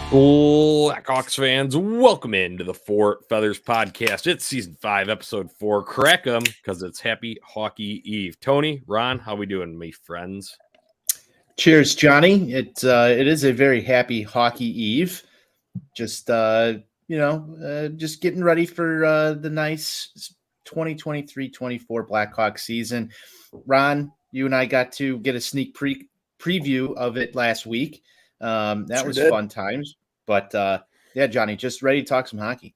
Blackhawks fans, welcome into the Four Feathers podcast. It's season 5, episode 4. Crack 'em because it's Happy Hawkey Eve. Tony, Ron, how we doing, my friends? Cheers, Johnny. It is a very happy Hockey Eve. Just just getting ready for the nice 2023-24 Blackhawks season. Ron, you and I got to get a sneak preview of it last week. That was fun times. But yeah, Johnny, just ready to talk some hockey.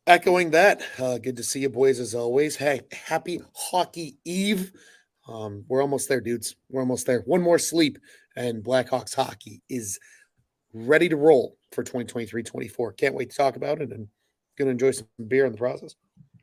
Echoing that, good to see you boys as always. Hey, happy Hockey Eve. We're almost there, dudes. We're almost there. One more sleep, and Blackhawks hockey is ready to roll for 2023-24. Can't wait to talk about it, and going to enjoy some beer in the process.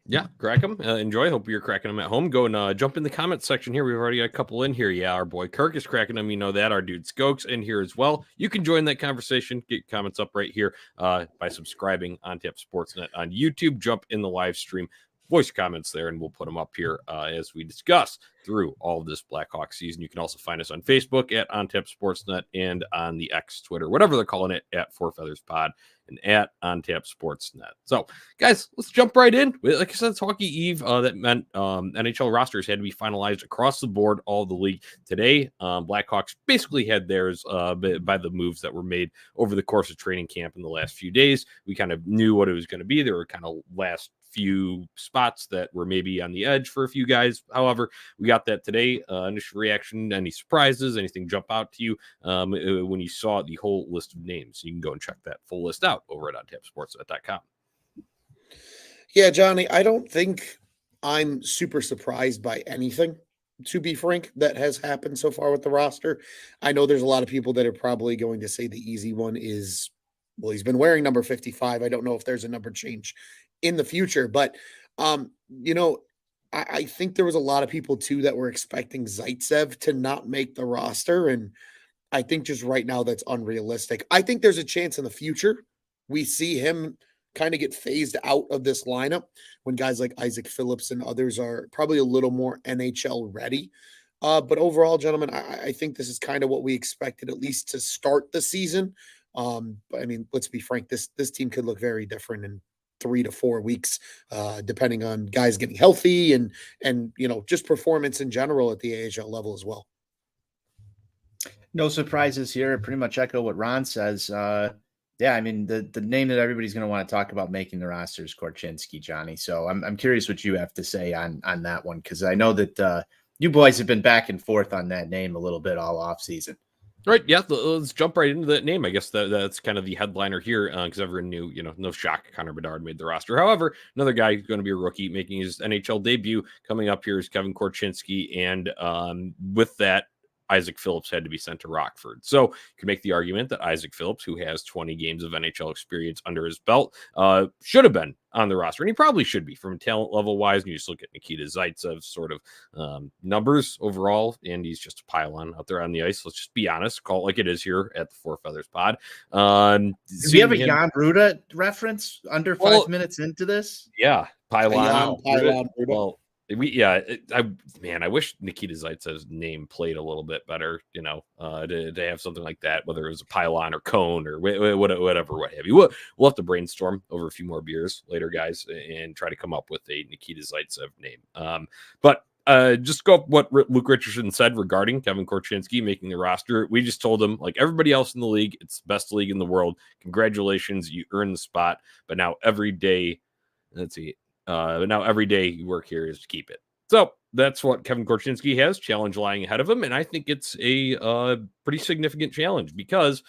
Yeah, crack them. Enjoy. Hope you're cracking them at home. Go and jump in the comment section here. We've already got a couple in here. Yeah, our boy Kirk is cracking them. You know that. Our dude Skokes in here as well. You can join that conversation. Get your comments up right here by subscribing on Tap Sportsnet on YouTube. Jump in the live stream. Voice comments there, and we'll put them up here as we discuss through all of this Blackhawks season. You can also find us on Facebook at OnTap Sportsnet and on the X Twitter, whatever they're calling it, at Four Feathers Pod and at OnTap Sportsnet. So, guys, let's jump right in. Like I said, it's Hockey Eve. That meant NHL rosters had to be finalized across the board, all the league today. Blackhawks basically had theirs by the moves that were made over the course of training camp in the last few days. We kind of knew what it was going to be. There were kind of last few spots that were maybe on the edge for a few guys. However, we got that today. Initial reaction, any surprises, anything jump out to you when you saw the whole list of names? You can go and check that full list out over at ontapsportsnet.com. Yeah, Johnny, I don't think I'm super surprised by anything, to be frank, that has happened so far with the roster. I know there's a lot of people that are probably going to say the easy one is, well, he's been wearing number 55. I don't know if there's a number change in the future, but I think there was a lot of people too that were expecting Zaitsev to not make the roster, and I think just right now that's unrealistic. I think there's a chance in the future we see him kind of get phased out of this lineup when guys like Isaac Phillips and others are probably a little more NHL ready. But overall, gentlemen, I think this is kind of what we expected, at least to start the season. But I mean, let's be frank, this team could look very different in 3 to 4 weeks, depending on guys getting healthy and just performance in general at the AHL level as well. No surprises here. Pretty much echo what Ron says. Yeah, I mean the name that everybody's going to want to talk about making the roster is Korchinski, Johnny. So I'm curious what you have to say on that one, because I know that you boys have been back and forth on that name a little bit all off season. Right, yeah, let's jump right into that name. I guess that's kind of the headliner here because everyone knew, no shock, Connor Bedard made the roster. However, another guy who's going to be a rookie making his NHL debut coming up here is Kevin Korchinski, and with that, Isaac Phillips had to be sent to Rockford. So you can make the argument that Isaac Phillips, who has 20 games of NHL experience under his belt, should have been on the roster. And he probably should be from talent level wise. And you just look at Nikita Zaitsev's sort of numbers overall, and he's just a pylon out there on the ice. Let's just be honest, call it like it is here at the Four Feathers Pod. Do we have a Jan Ruda reference under 5 minutes into this? Yeah, pylon. Pylon. Well, I wish Nikita Zaitsev's name played a little bit better, to have something like that, whether it was a pylon or cone or whatever, what have you. We'll have to brainstorm over a few more beers later, guys, and try to come up with a Nikita Zaitsev name. But just go up what Luke Richardson said regarding Kevin Korchinski making the roster. We just told him, like everybody else in the league, it's the best league in the world. Congratulations, you earned the spot. But now every day, every day you work here is to keep it. So that's what Kevin Korchinski has, challenge lying ahead of him. And I think it's a pretty significant challenge because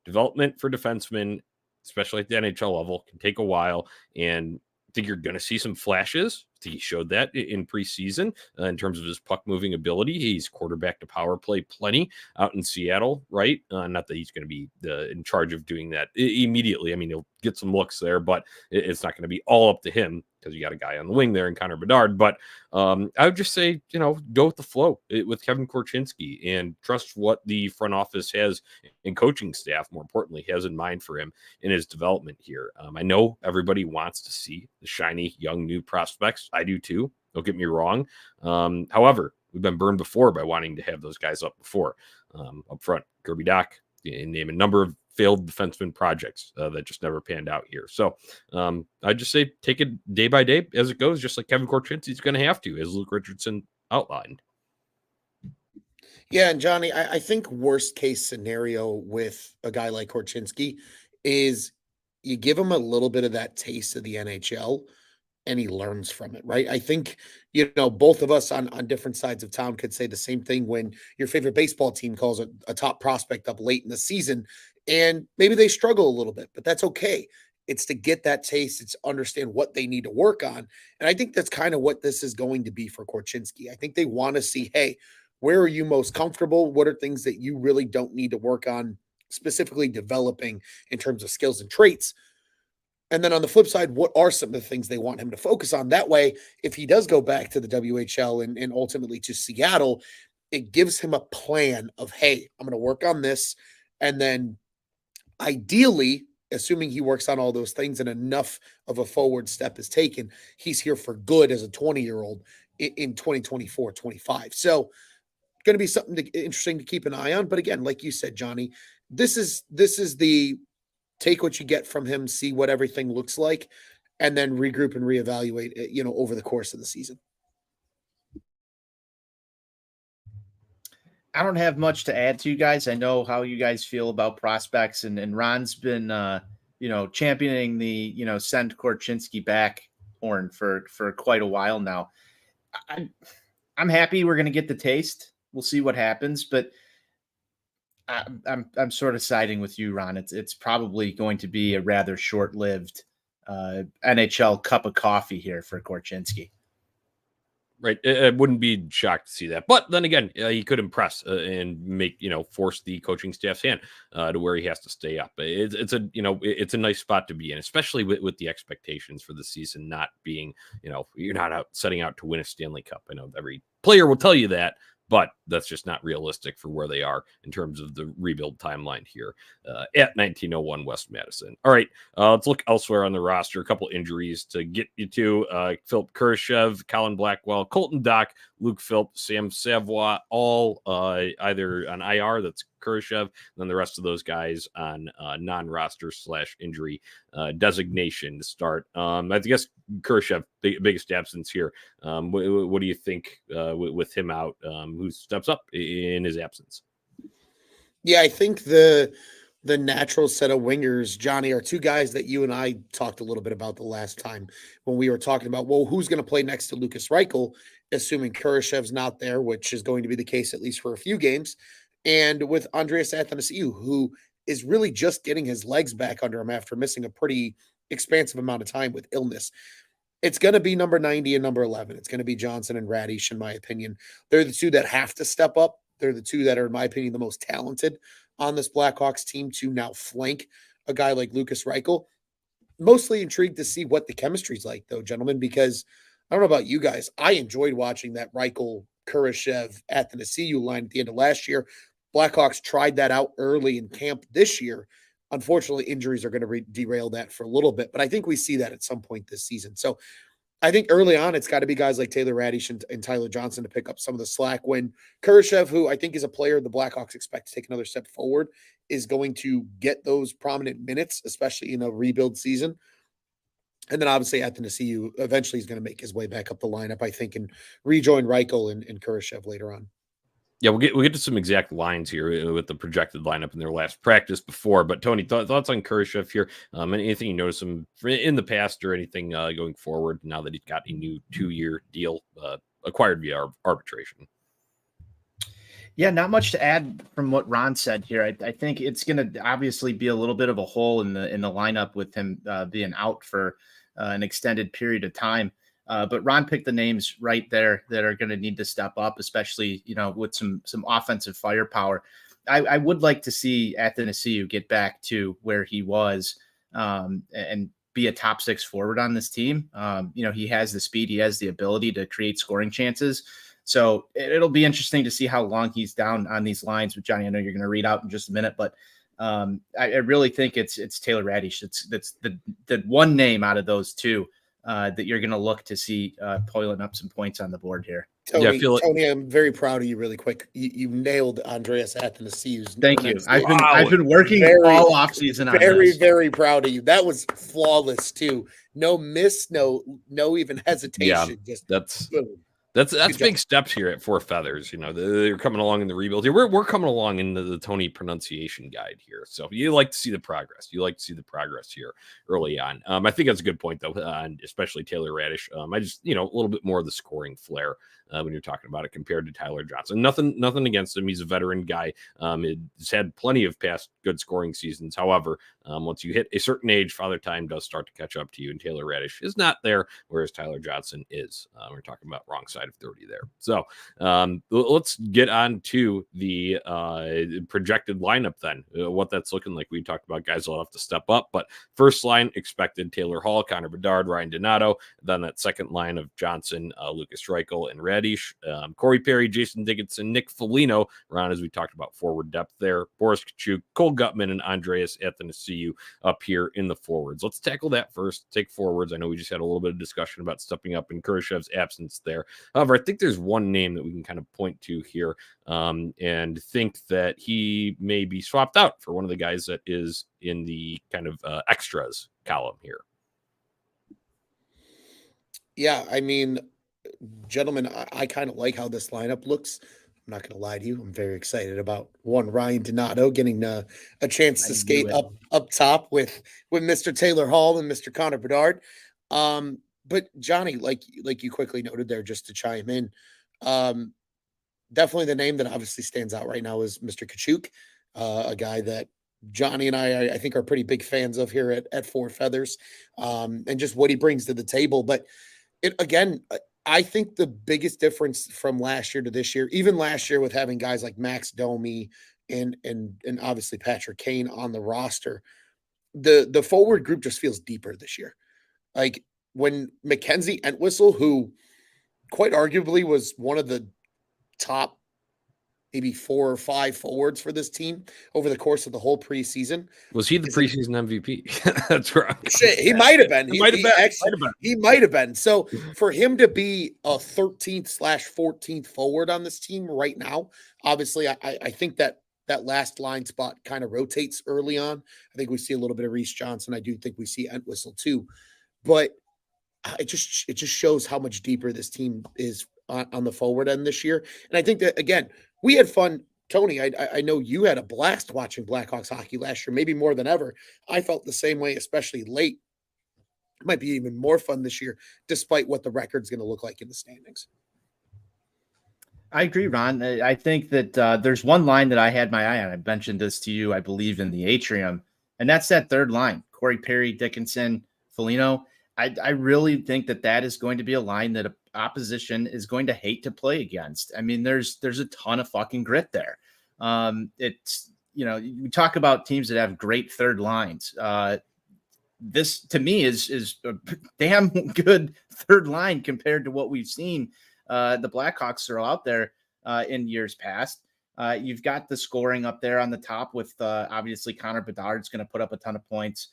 development for defensemen, especially at the NHL level, can take a while. And I think you're going to see some flashes. I think he showed that in preseason in terms of his puck moving ability. He's quarterback to power play plenty out in Seattle, right? Not that he's going to be in charge of doing that immediately. I mean, he'll get some looks there, but it's not going to be all up to him because you got a guy on the wing there in Connor Bedard. But I would just say, go with the flow with Kevin Korchinski and trust what the front office has and coaching staff, more importantly, has in mind for him in his development here. I know everybody wants to see the shiny, young, new prospects. I do too. Don't get me wrong. However, we've been burned before by wanting to have those guys up before. Up front, Kirby Dach, name a number of failed defenseman projects that just never panned out here. So I just say take it day by day as it goes, just like Kevin Korchinski's going to have to, as Luke Richardson outlined. Yeah, and Johnny, I think worst case scenario with a guy like Korchinski is you give him a little bit of that taste of the NHL and he learns from it, right? I think, both of us on different sides of town could say the same thing when your favorite baseball team calls a top prospect up late in the season and maybe they struggle a little bit, but that's okay. It's to get that taste. It's understand what they need to work on. And I think that's kind of what this is going to be for Korchinski. I think they want to see, hey, where are you most comfortable? What are things that you really don't need to work on, specifically developing in terms of skills and traits? And then on the flip side, what are some of the things they want him to focus on? That way, if he does go back to the WHL and ultimately to Seattle, it gives him a plan of, hey, I'm going to work on this. And then ideally, assuming he works on all those things and enough of a forward step is taken, he's here for good as a 20-year-old in 2024, 25. So going to be something interesting to keep an eye on. But again, like you said, Johnny, this is the take what you get from him, see what everything looks like, and then regroup and reevaluate, over the course of the season. I don't have much to add to you guys. I know how you guys feel about prospects, and Ron's been, championing the, send Korchinski back horn for quite a while now. I'm happy we're going to get the taste. We'll see what happens, but I'm sort of siding with you, Ron. It's probably going to be a rather short-lived NHL cup of coffee here for Korchinski. Right. I wouldn't be shocked to see that. But then again, he could impress and make, force the coaching staff's hand to where he has to stay up. It's a nice spot to be in, especially with the expectations for the season not being, you're not setting out to win a Stanley Cup. I know every player will tell you that, but that's just not realistic for where they are in terms of the rebuild timeline here at 1901 West Madison. All right, let's look elsewhere on the roster. A couple injuries to get you to. Philip Kurashev, Colin Blackwell, Colton Dock, Luke Philp, Sam Savoie, all either on IR, that's Kurashev, and then the rest of those guys on non-roster / injury designation to start. I guess Kurashev, biggest absence here. What do you think with him out? Who steps up in his absence? Yeah, I think the natural set of wingers, Johnny, are two guys that you and I talked a little bit about the last time when we were talking about, well, who's going to play next to Lucas Reichel, assuming Kurashev's not there, which is going to be the case at least for a few games, and with Andreas Athanasiou, who is really just getting his legs back under him after missing a pretty expansive amount of time with illness. It's going to be number 90 and number 11. It's going to be Johnson and Radish, in my opinion. They're the two that have to step up. They're the two that are, in my opinion, the most talented on this Blackhawks team to now flank a guy like Lucas Reichel. Mostly intrigued to see what the chemistry's like, though, gentlemen, because I don't know about you guys. I enjoyed watching that Reichel, Kurashev, Athanasiou line at the end of last year. Blackhawks tried that out early in camp this year. Unfortunately, injuries are going to derail that for a little bit, but I think we see that at some point this season. So I think early on, it's got to be guys like Taylor Radish and Tyler Johnson to pick up some of the slack when Kurashev, who I think is a player the Blackhawks expect to take another step forward, is going to get those prominent minutes, especially in a rebuild season. And then obviously Athanasiou eventually is going to make his way back up the lineup, I think, and rejoin Reichel and Kurashev later on. Yeah, we'll get to some exact lines here with the projected lineup in their last practice before. But Tony, thoughts on Kurashev here? Anything you notice him in the past or anything going forward now that he's got a new 2-year deal acquired via arbitration? Yeah, not much to add from what Ron said here. I think it's going to obviously be a little bit of a hole in the lineup with him being out for an extended period of time. But Ron picked the names right there that are going to need to step up, especially, with some offensive firepower. I would like to see Athanasiou get back to where he was and be a top 6 forward on this team. He has the speed, he has the ability to create scoring chances. So it'll be interesting to see how long he's down on these lines with Johnny. I know you're going to read out in just a minute, but I really think it's Taylor Radish. That's the one name out of those two that you're going to look to see piling up some points on the board here. Tony, I feel Tony, I'm very proud of you. Really quick, you nailed Andreas Athanasiou's. Thank you. I've Wow. been working Very, all off season on very, this. very proud of you. That was flawless too. No miss, no even hesitation. Just that's boom. That's Good big job. steps here at Four Feathers. You know, they're coming along in the rebuild here. We're coming along in the Tony pronunciation guide here. So you like to see the progress. You like to see the progress here early on. I think that's a good point though, and especially Taylor Radish. I just, a little bit more of the scoring flair when you're talking about it compared to Tyler Johnson. Nothing against him. He's a veteran guy. He's had plenty of past good scoring seasons. However, once you hit a certain age, Father Time does start to catch up to you, and Taylor Radish is not there, whereas Tyler Johnson is. We're talking about wrong side of 30 there. So let's get on to the projected lineup then, what that's looking like. We talked about guys will have to step up, but first line expected Taylor Hall, Connor Bedard, Ryan Donato. Then that second line of Johnson, Lucas Reichel, and Radish, Corey Perry, Jason Dickinson, Nick Foligno. Ron, as we talked about forward depth there, Boris Kachuk, Cole Gutman, and Andreas Athanasiou up here in the forwards. Let's tackle that first. Take forwards. I know we just had a little bit of discussion about stepping up in Kurashev's absence there. However, I think there's one name that we can kind of point to here and think that he may be swapped out for one of the guys that is in the kind of extras column here. Yeah, I mean, gentlemen, I kind of like how this lineup looks. I'm not going to lie to you. I'm very excited about Ryan Donato getting a chance to skate up top with Mr. Taylor Hall and Mr. Connor Bedard. But Johnny, like you quickly noted there, just to chime in, definitely the name that obviously stands out right now is Mr. Kachuk, a guy that Johnny and I think are pretty big fans of here at Four Feathers, and just what he brings to the table. But I think the biggest difference from last year to this year, even last year with having guys like Max Domi and obviously Patrick Kane on the roster, the forward group just feels deeper this year. Like when Mackenzie Entwistle, who quite arguably was one of the top maybe 4 or 5 forwards for this team over the course of the whole preseason. Was he the preseason MVP? That's right. Shit, he might have been. He might have been. So for him to be a 13th/14th forward on this team right now, obviously I think that last line spot kind of rotates early on. I think we see a little bit of Reese Johnson. I do think we see Entwistle too. But it just shows how much deeper this team is on the forward end this year. And I think that, again, we had fun. Tony, I know you had a blast watching Blackhawks hockey last year, maybe more than ever. I felt the same way, especially late. It might be even more fun this year, despite what the record's going to look like in the standings. I agree, Ron. I think that there's one line that I had my eye on. I mentioned this to you, I believe, in the atrium, and that's that third line, Corey Perry, Dickinson, Foligno. I really think that is going to be a line that opposition is going to hate to play against. I mean, there's a ton of fucking grit there. It's, we talk about teams that have great third lines. This to me is a damn good third line compared to what we've seen the Blackhawks throw out there in years past. You've got the scoring up there on the top with obviously Connor Bedard's going to put up a ton of points.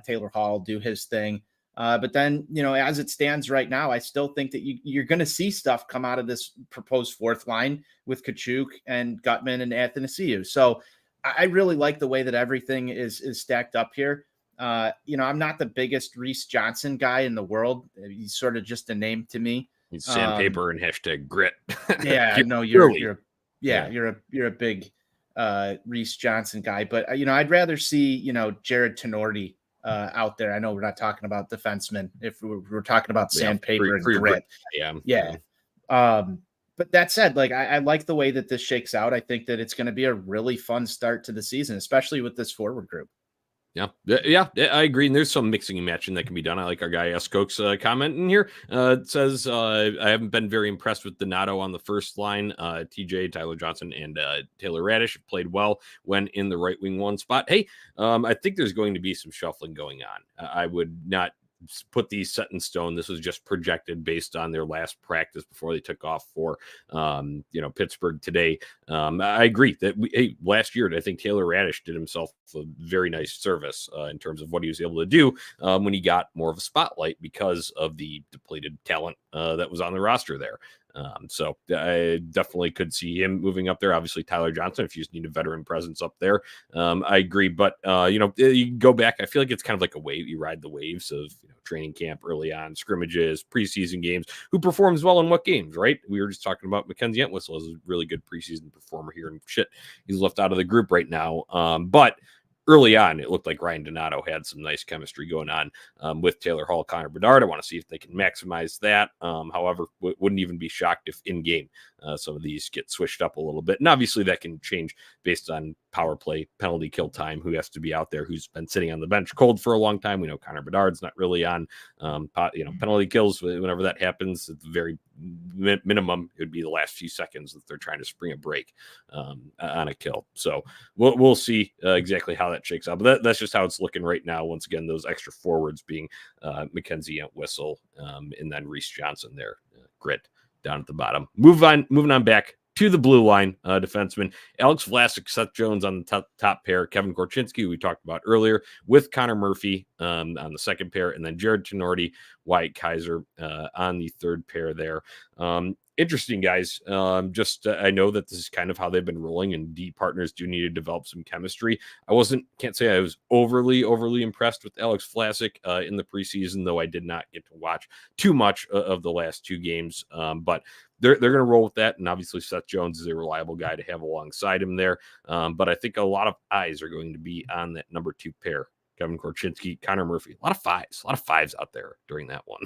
Taylor Hall do his thing. But then, as it stands right now, I still think that you're going to see stuff come out of this proposed fourth line with Kachuk and Gutman and Athanasiou. So I really like the way that everything is stacked up here. I'm not the biggest Reese Johnson guy in the world. He's sort of just a name to me. He's sandpaper and hashtag grit. Yeah, no, you're a big Reese Johnson guy, but I'd rather see Jared Tenorti out there. I know we're not talking about defensemen if we're talking about sandpaper and grit. Yeah. But that said, I like the way that this shakes out. I think that it's going to be a really fun start to the season, especially with this forward group. Yeah, I agree. And there's some mixing and matching that can be done. I like our guy Skoke's comment in here. It says, I haven't been very impressed with Donato on the first line. TJ, Tyler Johnson, and Taylor Radish have played well when in the right wing one spot. Hey, I think there's going to be some shuffling going on. I would not put these set in stone. This was just projected based on their last practice before they took off for Pittsburgh today. I agree that last year I think Taylor Radish did himself a very nice service in terms of what he was able to do when he got more of a spotlight because of the depleted talent that was on the roster there. So I definitely could see him moving up there. Obviously, Tyler Johnson, if you just need a veteran presence up there, I agree. But, you go back, I feel like it's kind of like a wave. You ride the waves of training camp early on, scrimmages, preseason games, who performs well in what games, right? We were just talking about Mackenzie Entwistle as a really good preseason performer here, and shit, he's left out of the group right now. But early on, it looked like Ryan Donato had some nice chemistry going on with Taylor Hall, Connor Bedard. I want to see if they can maximize that. However, wouldn't even be shocked if in game some of these get switched up a little bit. And obviously that can change based on power play, penalty kill time, who has to be out there, who's been sitting on the bench cold for a long time. We know Connor Bedard's not really on penalty kills. Whenever that happens, at the very minimum, it would be the last few seconds that they're trying to spring a break on a kill. So we'll see exactly how that shakes out. But that's just how it's looking right now. Once again, those extra forwards being Mackenzie Entwistle and then Reese Johnson there, grit down at the bottom. Moving on back to the blue line defenseman, Alex Vlasic, Seth Jones on the top pair, Kevin Korchinski, who we talked about earlier, with Connor Murphy on the second pair, and then Jared Tenorti, Wyatt Kaiser on the third pair there. Interesting, guys. I know that this is kind of how they've been rolling, and D partners do need to develop some chemistry. Can't say I was overly impressed with Alex Vlasic in the preseason, though I did not get to watch too much of the last two games. But they're going to roll with that, and obviously Seth Jones is a reliable guy to have alongside him there. But I think a lot of eyes are going to be on that number two pair, Kevin Korchinski, Connor Murphy. A lot of fives out there during that one.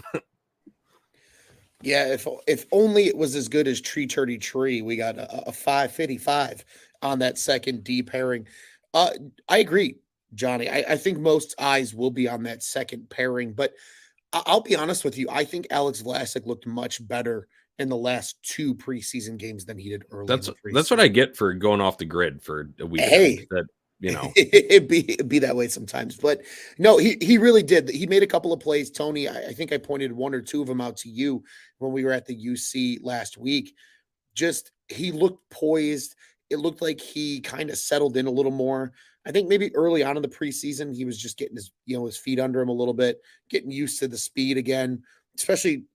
Yeah, if only it was as good as Tree Turdy Tree. We got a 555 on that second D pairing. I agree, Johnny. I think most eyes will be on that second pairing, but I'll be honest with you. I think Alex Vlasic looked much better in the last two preseason games than he did early in the preseason. That's what I get for going off the grid for a week. Hey, it'd be that way sometimes, but no, he really did. He made a couple of plays. Tony, I think I pointed one or two of them out to you when we were at the UC last week. Just he looked poised. It looked like he kind of settled in a little more. I think maybe early on in the preseason, he was just getting his feet under him a little bit, getting used to the speed again, especially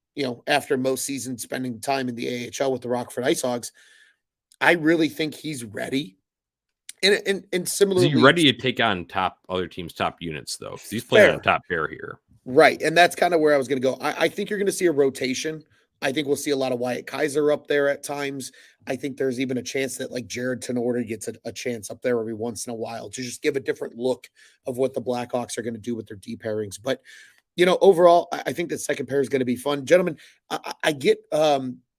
after most seasons spending time in the AHL with the Rockford Ice Hogs. I really think he's ready. And similarly, is he ready to take on other teams' top units, though? Because he's playing on top pair here. Right. And that's kind of where I was going to go. I think you're going to see a rotation. I think we'll see a lot of Wyatt Kaiser up there at times. I think there's even a chance that like Jared Tenorti gets a chance up there every once in a while to just give a different look of what the Blackhawks are going to do with their D pairings. But, overall, I think the second pair is going to be fun. Gentlemen, I get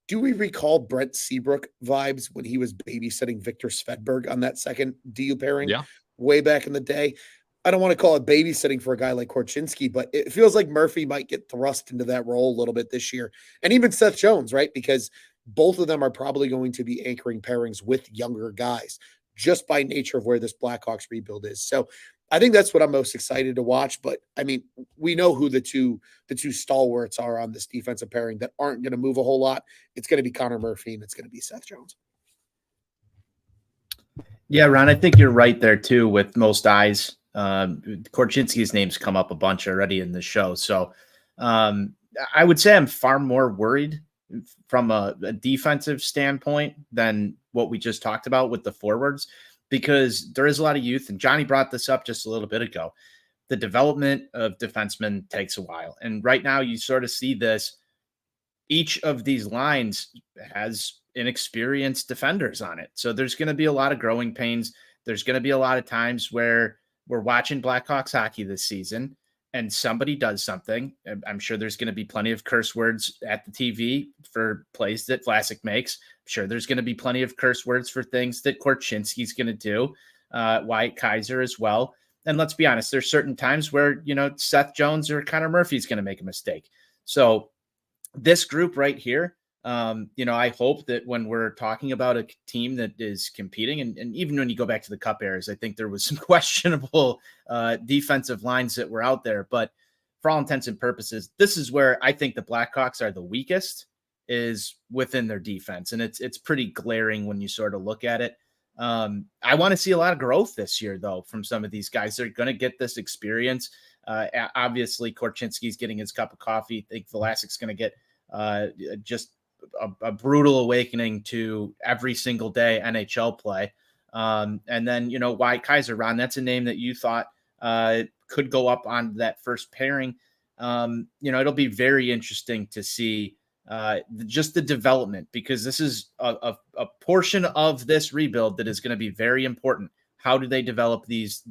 do we recall Brent Seabrook vibes when he was babysitting Victor Svedberg on that second DU pairing way back in the day? I don't want to call it babysitting for a guy like Korchinski, but it feels like Murphy might get thrust into that role a little bit this year. And even Seth Jones, right? Because both of them are probably going to be anchoring pairings with younger guys just by nature of where this Blackhawks rebuild is. So I think that's what I'm most excited to watch. But I mean, we know who the two stalwarts are on this defensive pairing that aren't going to move a whole lot. It's going to be Connor Murphy and it's going to be Seth Jones. Yeah, Ron, I think you're right there too with most eyes. Korchinski's name's come up a bunch already in the show. So I would say I'm far more worried from a defensive standpoint than what we just talked about with the forwards, because there is a lot of youth, and Johnny brought this up just a little bit ago. The development of defensemen takes a while. And right now you sort of see this. Each of these lines has inexperienced defenders on it. So there's going to be a lot of growing pains. There's going to be a lot of times where we're watching Blackhawks hockey this season and somebody does something. I'm sure there's going to be plenty of curse words at the TV for plays that Vlasic makes. I'm sure there's going to be plenty of curse words for things that Korchinski's going to do, Wyatt Kaiser as well. And let's be honest, there's certain times where, Seth Jones or Connor Murphy's going to make a mistake. So this group right here, I hope that when we're talking about a team that is competing, and even when you go back to the Cup eras, I think there was some questionable defensive lines that were out there. But for all intents and purposes, this is where I think the Blackhawks are the weakest, is within their defense. And it's pretty glaring when you sort of look at it. I want to see a lot of growth this year, though, from some of these guys. They're going to get this experience. Obviously, Korchinski's getting his cup of coffee. I think Vlasic's going to get just a brutal awakening to every single day NHL play. And then, Wyatt Kaiser, Ron, that's a name that you thought could go up on that first pairing. It'll be very interesting to see just the development, because this is a portion of this rebuild that is going to be very important. How do they develop these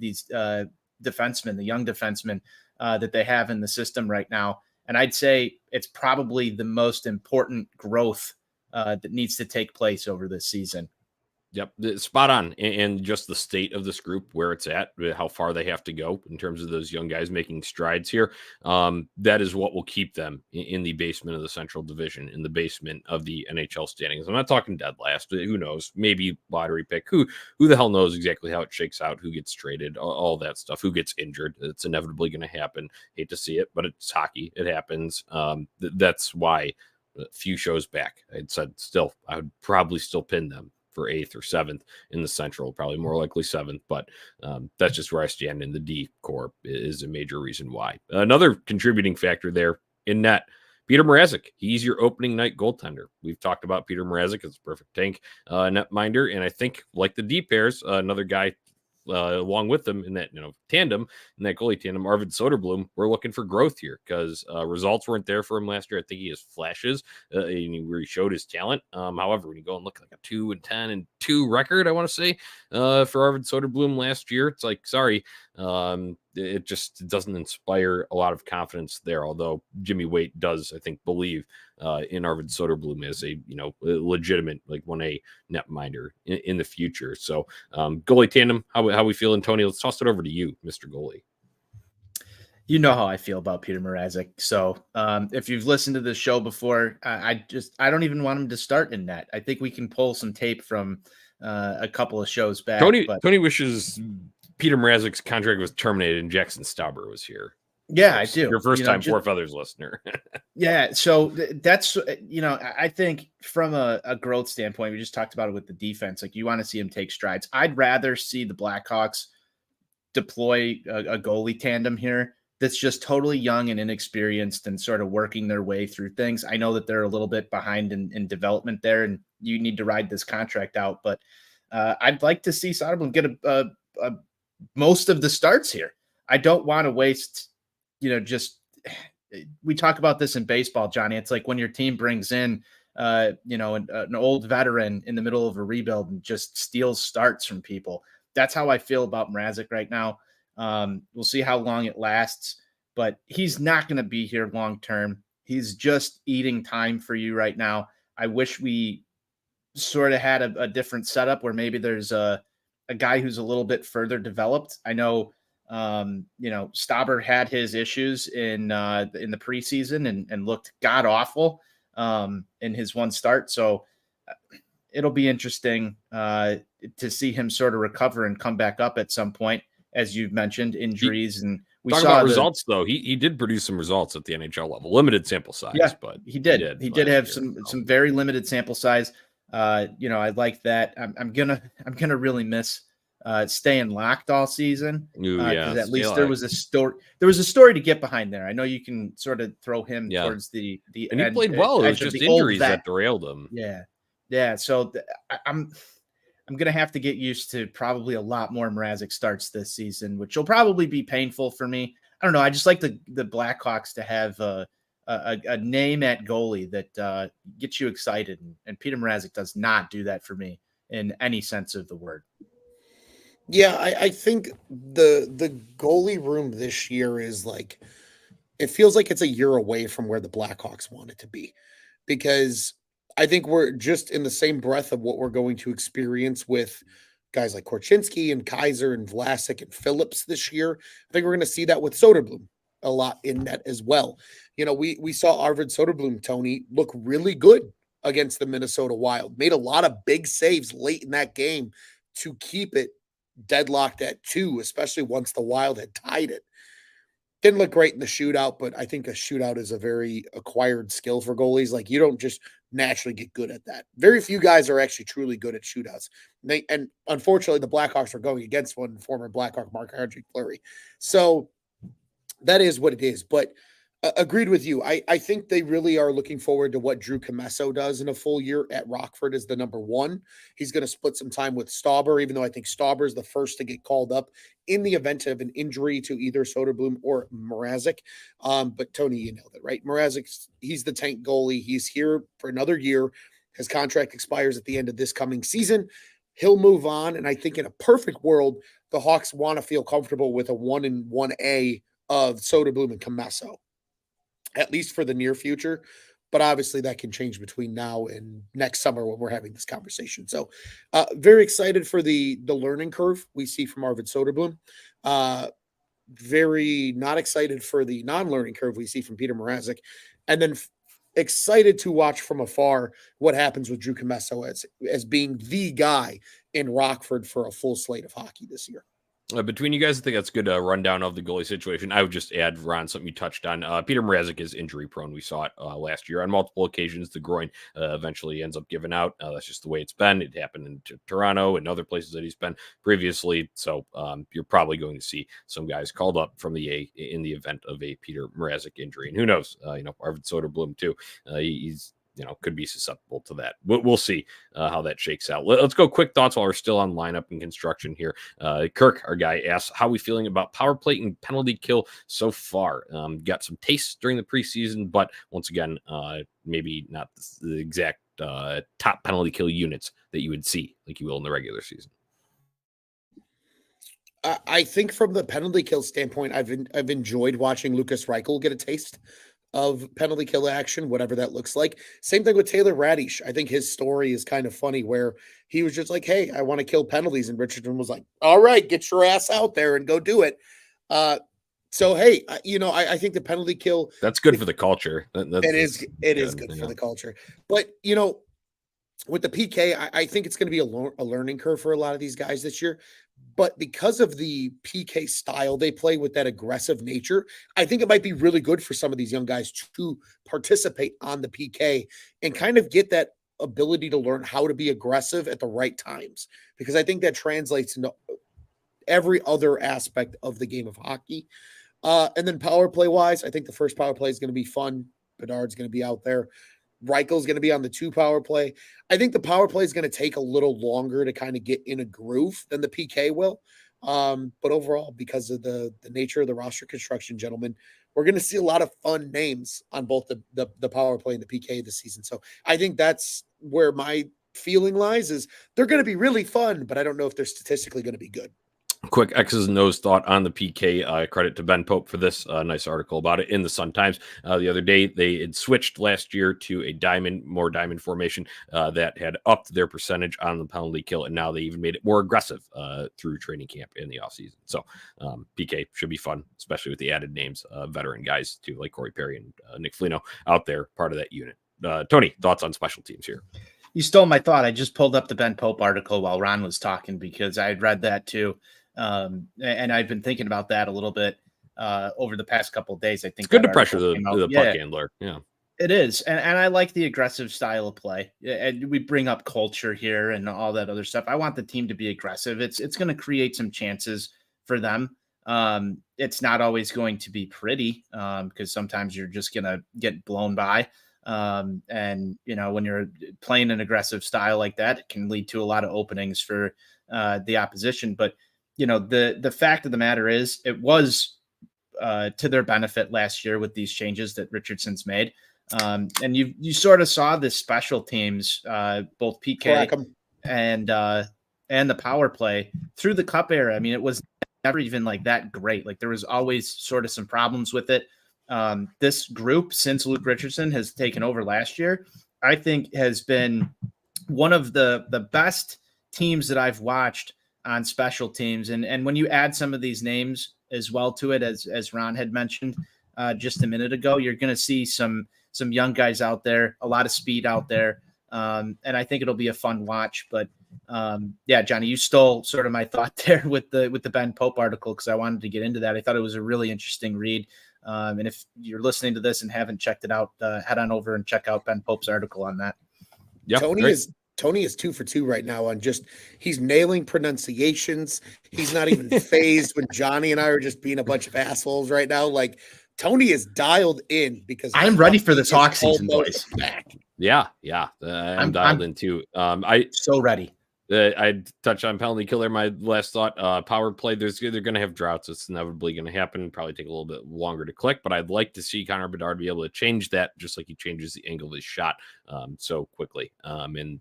defensemen, the young defensemen that they have in the system right now? And I'd say it's probably the most important growth that needs to take place over this season. Yep, spot on. And just the state of this group, where it's at, how far they have to go in terms of those young guys making strides here. That is what will keep them in the basement of the Central Division, in the basement of the NHL standings. I'm not talking dead last. Who knows? Maybe lottery pick. Who the hell knows exactly how it shakes out? Who gets traded? All that stuff. Who gets injured? It's inevitably going to happen. Hate to see it, but it's hockey. It happens. That's why a few shows back, I'd said I would probably still pin them for 8th or 7th in the Central, probably more likely 7th, but that's just where I stand in the D corp is a major reason why. Another contributing factor there in net, Peter Mrazek. He's your opening night goaltender. We've talked about Peter Mrazek as a perfect tank netminder, and I think like the D pairs, another guy along with them in that tandem, in that goalie tandem, Arvid Soderblom, we're looking for growth here because results weren't there for him last year. I think he has flashes and he showed his talent. However, when you go and look at like a 2-10-2 record, I want to say for Arvid Soderblom last year, it's like, sorry, it just doesn't inspire a lot of confidence there. Although Jimmy Waite does, I think, believe in Arvid Soderblom as a legitimate like 1A netminder in the future. So goalie tandem, how we feeling, Tony? Let's toss it over to you, Mr. Goalie. You know how I feel about Peter Mrazek. So if you've listened to this show before, I don't even want him to start in net. I think we can pull some tape from a couple of shows back. Tony wishes Peter Mrazek's contract was terminated and Jackson Stauber was here. Yeah, I do. Your first time Four Feathers listener. Yeah, so that's, I think from a growth standpoint, we just talked about it with the defense. Like, you want to see him take strides. I'd rather see the Blackhawks deploy a goalie tandem here that's just totally young and inexperienced and sort of working their way through things. I know that they're a little bit behind in development there, and you need to ride this contract out. But I'd like to see Soderblom get a most of the starts here. I don't want to waste, we talk about this in baseball, Johnny. It's like when your team brings in, an old veteran in the middle of a rebuild and just steals starts from people. That's how I feel about Mrazek right now. We'll see how long it lasts, but he's not going to be here long term. He's just eating time for you right now. I wish we sort of had a different setup where maybe there's a guy who's a little bit further developed. I know, Stauber had his issues in the preseason and looked god awful in his one start. So it'll be interesting to see him sort of recover and come back up at some point. As you've mentioned, injuries, and we talk saw about results though. He did produce some results at the NHL level, limited sample size, but he did have some very limited sample size. I like that. I'm gonna really miss staying locked all season. Because at least there was a story to get behind there. I know you can sort of throw him towards the and he played well. It was just injuries that derailed him. Yeah. So I'm going to have to get used to probably a lot more Mrazek starts this season, which will probably be painful for me. I don't know. I just like the Blackhawks to have a name at goalie that gets you excited. And Peter Mrazek does not do that for me in any sense of the word. Yeah, I think the goalie room this year is like, it feels like it's a year away from where the Blackhawks want it to be, because I think we're just in the same breath of what we're going to experience with guys like Korchinski and Kaiser and Vlasic and Phillips this year. I think we're going to see that with Soderblom a lot in that as well. We saw Arvid Soderblom, Tony, look really good against the Minnesota Wild, made a lot of big saves late in that game to keep it deadlocked at 2, especially once the Wild had tied it. Didn't look great in the shootout, but I think a shootout is a very acquired skill for goalies. Like, you don't just naturally get good at that. Very few guys are actually truly good at shootouts. And unfortunately, the Blackhawks are going against one former Blackhawk, Marc-Andre Fleury. So that is what it is. But Agreed with you. I think they really are looking forward to what Drew Comesso does in a full year at Rockford as the number one. He's going to split some time with Stauber, even though I think Stauber is the first to get called up in the event of an injury to either Soderblom or Mrazek. But Tony, you nailed it, right? Mrazek, he's the tank goalie. He's here for another year. His contract expires at the end of this coming season. He'll move on. And I think in a perfect world, the Hawks want to feel comfortable with a 1 and 1A of Soderblom and Comesso, at least for the near future. But obviously that can change between now and next summer when we're having this conversation. So very excited for the learning curve we see from Arvid Soderblom. Very not excited for the non-learning curve we see from Peter Mrazek. And then excited to watch from afar what happens with Drew Comesso as being the guy in Rockford for a full slate of hockey this year. Between you guys, I think that's a good rundown of the goalie situation. I would just add, Ron, something you touched on. Peter Mrazek is injury prone. We saw it last year on multiple occasions. The groin eventually ends up giving out. That's just the way it's been. It happened in Toronto and other places that he's been previously. So you're probably going to see some guys called up from the A in the event of a Peter Mrazek injury. And who knows, Arvid Soderblom too. He's could be susceptible to that. We'll see how that shakes out. Let's go quick thoughts while we're still on lineup and construction here. Kirk, our guy, asks, how are we feeling about power play and penalty kill so far? Got some tastes during the preseason, but once again, maybe not the exact top penalty kill units that you would see like you will in the regular season. I think from the penalty kill standpoint, I've enjoyed watching Lucas Reichel get a taste of penalty kill action, whatever that looks like. Same thing with Taylor Radish. I think his story is kind of funny where he was just like, hey, I want to kill penalties. And Richardson was like, all right, get your ass out there and go do it. So, hey, I think the penalty kill. That's good for the culture. It is good for the culture. But, with the PK, I think it's going to be a learning curve for a lot of these guys this year. But because of the PK style they play with that aggressive nature, I think it might be really good for some of these young guys to participate on the PK and kind of get that ability to learn how to be aggressive at the right times. Because I think that translates into every other aspect of the game of hockey. And then power play wise, I think the first power play is going to be fun. Bedard's going to be out there. Reichel's going to be on the 2 power play. I think the power play is going to take a little longer to kind of get in a groove than the PK will. But overall, because of the nature of the roster construction, gentlemen, we're going to see a lot of fun names on both the power play and the PK this season. So I think that's where my feeling lies, is they're going to be really fun, but I don't know if they're statistically going to be good. Quick X's and O's thought on the PK. Credit to Ben Pope for this nice article about it in the Sun-Times. The other day, they had switched last year to a more diamond formation that had upped their percentage on the penalty kill, and now they even made it more aggressive through training camp in the offseason. So PK should be fun, especially with the added names, veteran guys too, like Corey Perry and Nick Foligno out there, part of that unit. Tony, thoughts on special teams here? You stole my thought. I just pulled up the Ben Pope article while Ron was talking because I had read that too. And I've been thinking about that a little bit over the past couple of days. I think it's good to pressure the puck handler. Yeah, it is. And I like the aggressive style of play. And we bring up culture here and all that other stuff. I want the team to be aggressive. It's going to create some chances for them. It's not always going to be pretty because sometimes you're just going to get blown by. And, when you're playing an aggressive style like that, it can lead to a lot of openings for the opposition. But the fact of the matter is it was to their benefit last year with these changes that Richardson's made. And you sort of saw this special teams, both PK and the power play through the cup era. I mean, it was never even like that great. Like there was always sort of some problems with it. This group, since Luke Richardson has taken over last year, I think has been one of the best teams that I've watched on special teams. And when you add some of these names as well to it, as Ron had mentioned just a minute ago, you're going to see some young guys out there, a lot of speed out there. And I think it'll be a fun watch. But Johnny, you stole sort of my thought there with the Ben Pope article, because I wanted to get into that. I thought it was a really interesting read. And if you're listening to this and haven't checked it out, head on over and check out Ben Pope's article on that. Yeah, Tony is 2 for 2 right now on he's nailing pronunciations. He's not even phased when Johnny and I are just being a bunch of assholes right now. Like Tony is dialed in because I'm ready for Hawkey this is Hawk season, almost boys. back. Yeah, I'm dialed in too. I So ready. I touched on penalty kill there. My last thought, power play. They're going to have droughts. It's inevitably going to happen. Probably take a little bit longer to click, but I'd like to see Connor Bedard be able to change that, just like he changes the angle of his shot so quickly. And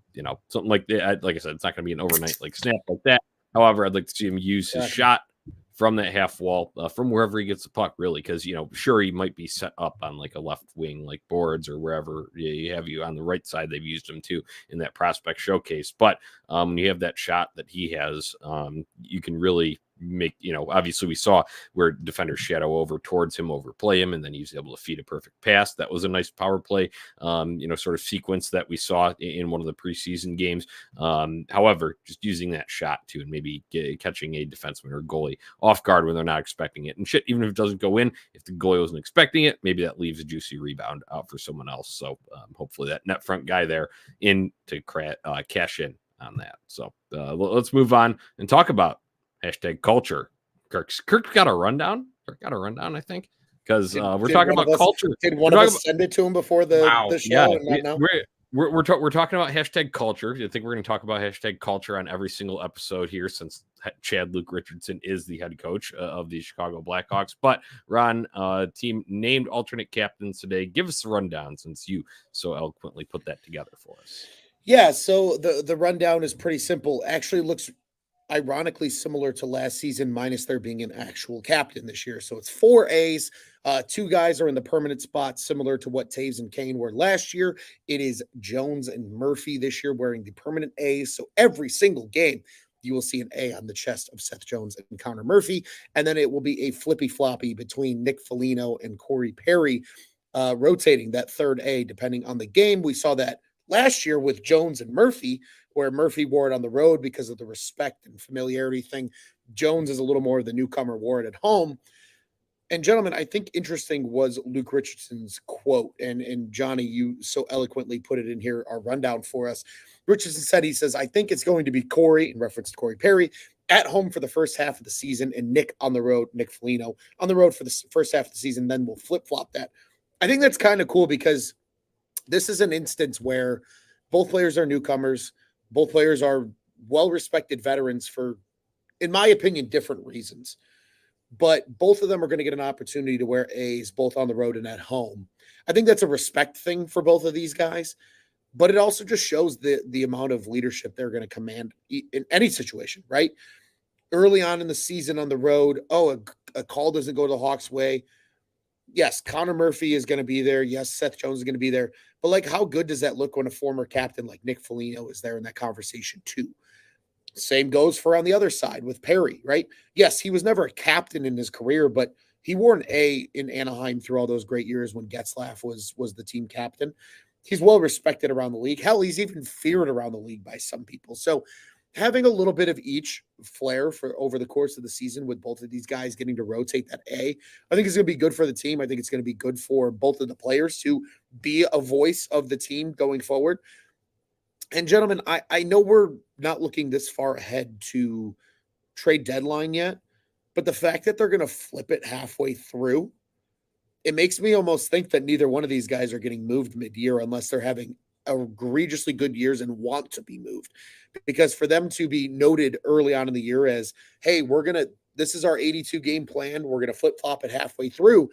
something like that. Like I said, it's not going to be an overnight like snap like that. However, I'd like to see him use his shot from that half wall, from wherever he gets the puck, really, because sure, he might be set up on like a left wing, like boards or wherever you have you on the right side. They've used him too in that prospect showcase, but when you have that shot that he has, you can really make, obviously we saw where defenders shadow over towards him, overplay him, and then he was able to feed a perfect pass. That was a nice power play, sort of sequence that we saw in one of the preseason games. However, just using that shot too, and maybe catching a defenseman or goalie off guard when they're not expecting it. And shit, even if it doesn't go in, if the goalie wasn't expecting it, maybe that leaves a juicy rebound out for someone else. So hopefully that net front guy there in to cash in on that. So let's move on and talk about #culture. Kirk's got a rundown. Kirk got a rundown, I think, because we're talking about culture. Did one of us send it to him before the show? Yeah, we're talking about #culture. I think we're going to talk about #culture on every single episode here, since Chad Luke Richardson is the head coach of the Chicago Blackhawks. But Ron, team named alternate captains today. Give us the rundown, since you so eloquently put that together for us. Yeah, so the rundown is pretty simple. Actually looks ironically similar to last season, minus there being an actual captain this year. So it's 4 A's. 2 guys are in the permanent spot, similar to what Taves and Kane were last year. It is Jones and Murphy this year wearing the permanent A's. So every single game, you will see an A on the chest of Seth Jones and Connor Murphy. And then it will be a flippy-floppy between Nick Foligno and Corey Perry, rotating that third A depending on the game. We saw that last year with Jones and Murphy, where Murphy wore it on the road because of the respect and familiarity thing. Jones is a little more of the newcomer, wore it at home. And gentlemen, I think interesting was Luke Richardson's quote. And Johnny, you so eloquently put it in here, our rundown for us. Richardson said, he says, I think it's going to be Corey, in reference to Corey Perry, at home for the first half of the season, and Nick on the road, Nick Foligno, on the road for the first half of the season. Then we'll flip-flop that. I think that's kind of cool, because this is an instance where both players are newcomers. Both players are well-respected veterans for, in my opinion, different reasons. But both of them are going to get an opportunity to wear A's both on the road and at home. I think that's a respect thing for both of these guys. But it also just shows the amount of leadership they're going to command in any situation, right? Early on in the season on the road, a call doesn't go the Hawks' way. Yes, Connor Murphy is going to be there. Yes, Seth Jones is going to be there. But like, how good does that look when a former captain like Nick Foligno is there in that conversation too? Same goes for on the other side with Perry, right? Yes, he was never a captain in his career, but he wore an A in Anaheim through all those great years when Getzlaf was the team captain. He's well respected around the league. Hell, he's even feared around the league by some people. So having a little bit of each flair for over the course of the season with both of these guys getting to rotate that A, I think it's going to be good for the team. I think it's going to be good for both of the players to be a voice of the team going forward. And gentlemen, I know we're not looking this far ahead to trade deadline yet, but the fact that they're going to flip it halfway through, it makes me almost think that neither one of these guys are getting moved mid-year unless they're having egregiously good years and want to be moved. Because for them to be noted early on in the year as, hey, this is our 82 game plan, we're going to flip-flop it halfway through,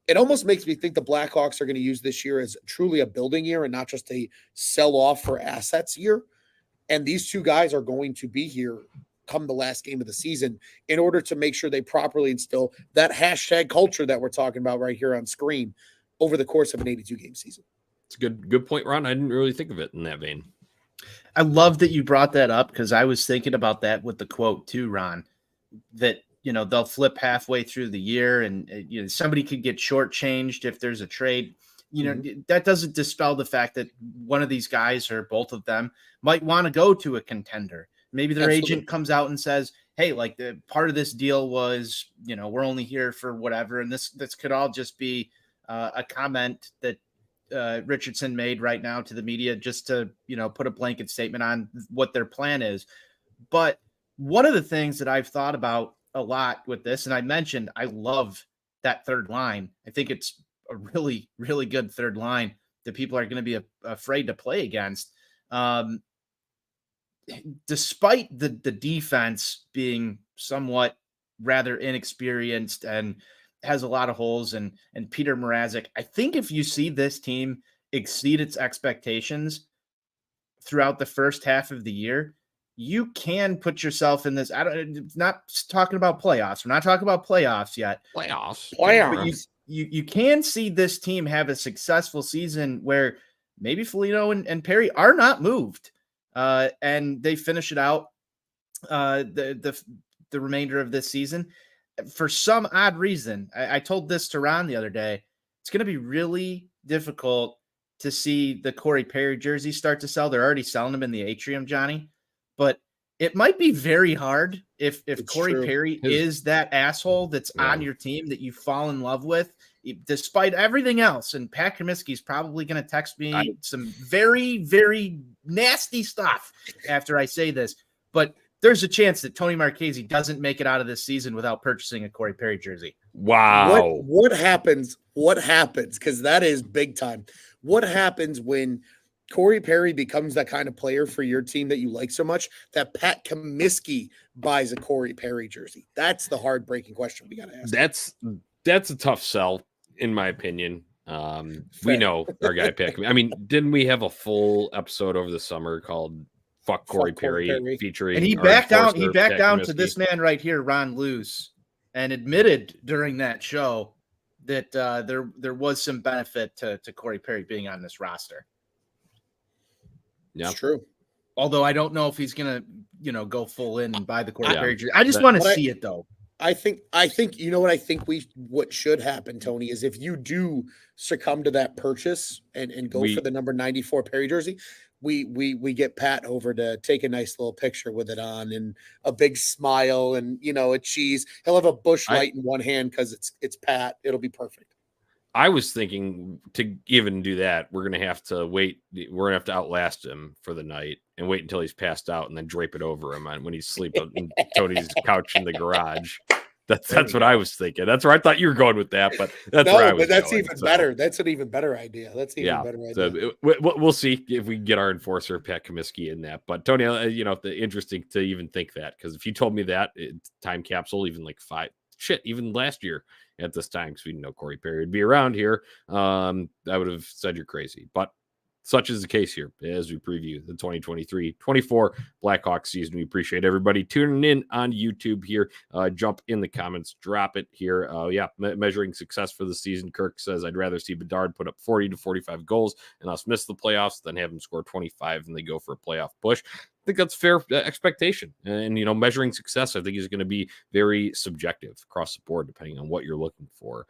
it almost makes me think the Blackhawks are going to use this year as truly a building year and not just a sell-off for assets year. And these two guys are going to be here come the last game of the season in order to make sure they properly instill that #culture that we're talking about right here on screen over the course of an 82 game season. It's a good point, Ron. I didn't really think of it in that vein. I love that you brought that up, because I was thinking about that with the quote too, Ron, that, they'll flip halfway through the year and, somebody could get shortchanged if there's a trade. That doesn't dispel the fact that one of these guys or both of them might want to go to a contender. Maybe their agent comes out and says, hey, like, the part of this deal was, we're only here for whatever. And this could all just be a comment that Richardson made right now to the media just to, put a blanket statement on what their plan is. But one of the things that I've thought about a lot with this, and I mentioned, I love that third line. I think it's a really, really good third line that people are going to be afraid to play against. Despite the defense being somewhat rather inexperienced and has a lot of holes, and Peter Mrazek, I think if you see this team exceed its expectations throughout the first half of the year, you can put yourself in this. It's not talking about playoffs. We're not talking about playoffs yet. Playoffs. But you can see this team have a successful season where maybe Foligno and Perry are not moved. And they finish it out the remainder of this season. For some odd reason, I told this to Ron the other day, it's going to be really difficult to see the Corey Perry jersey start to sell. They're already selling them in the atrium, Johnny. But it might be very hard if Corey Perry is that asshole that's on your team that you fall in love with, despite everything else. And Pat Comiskey's probably going to text me some very, very nasty stuff after I say this. But there's a chance that Tony Marchese doesn't make it out of this season without purchasing a Corey Perry jersey. Wow. What happens? What happens? Because that is big time. What happens when Corey Perry becomes that kind of player for your team that you like so much that Pat Comiskey buys a Corey Perry jersey? That's the heartbreaking question we got to ask. That's a tough sell, in my opinion. We know our guy Pat. I mean, didn't we have a full episode over the summer called "Fuck Corey Perry" featuring? And he backed down. He backed down to this man right here, Ron Luce, and admitted during that show that there was some benefit to Corey Perry being on this roster. Yeah, it's true. Although I don't know if he's gonna, go full in and buy the Corey Perry jersey. I just want to see it though. I think you know what I think what should happen, Tony, is if you do succumb to that purchase and go for the number 94 Perry jersey, we get Pat over to take a nice little picture with it on and a big smile and a cheese. He'll have a bush light in one hand because it's Pat. It'll be perfect. I was thinking to even do that, we're going to have to wait. We're going to have to outlast him for the night and wait until he's passed out and then drape it over him when he's sleeping on Tony's couch in the garage. That's what I was thinking. That's where I thought you were going with that, but that's where I was. But that's going, even better. That's an even better idea. That's even better idea. So we'll see if we can get our enforcer Pat Comiskey in that. But Tony, interesting to even think that, because if you told me that time capsule, even like even last year at this time, because we didn't know Corey Perry would be around here, I would have said you're crazy. But such is the case here as we preview the 2023-24 Blackhawks season. We appreciate everybody tuning in on YouTube here. Jump in the comments, drop it here. Measuring success for the season. Kirk says, I'd rather see Bedard put up 40 to 45 goals and us miss the playoffs than have him score 25 and they go for a playoff push. I think that's fair expectation. And, measuring success, I think is going to be very subjective across the board, depending on what you're looking for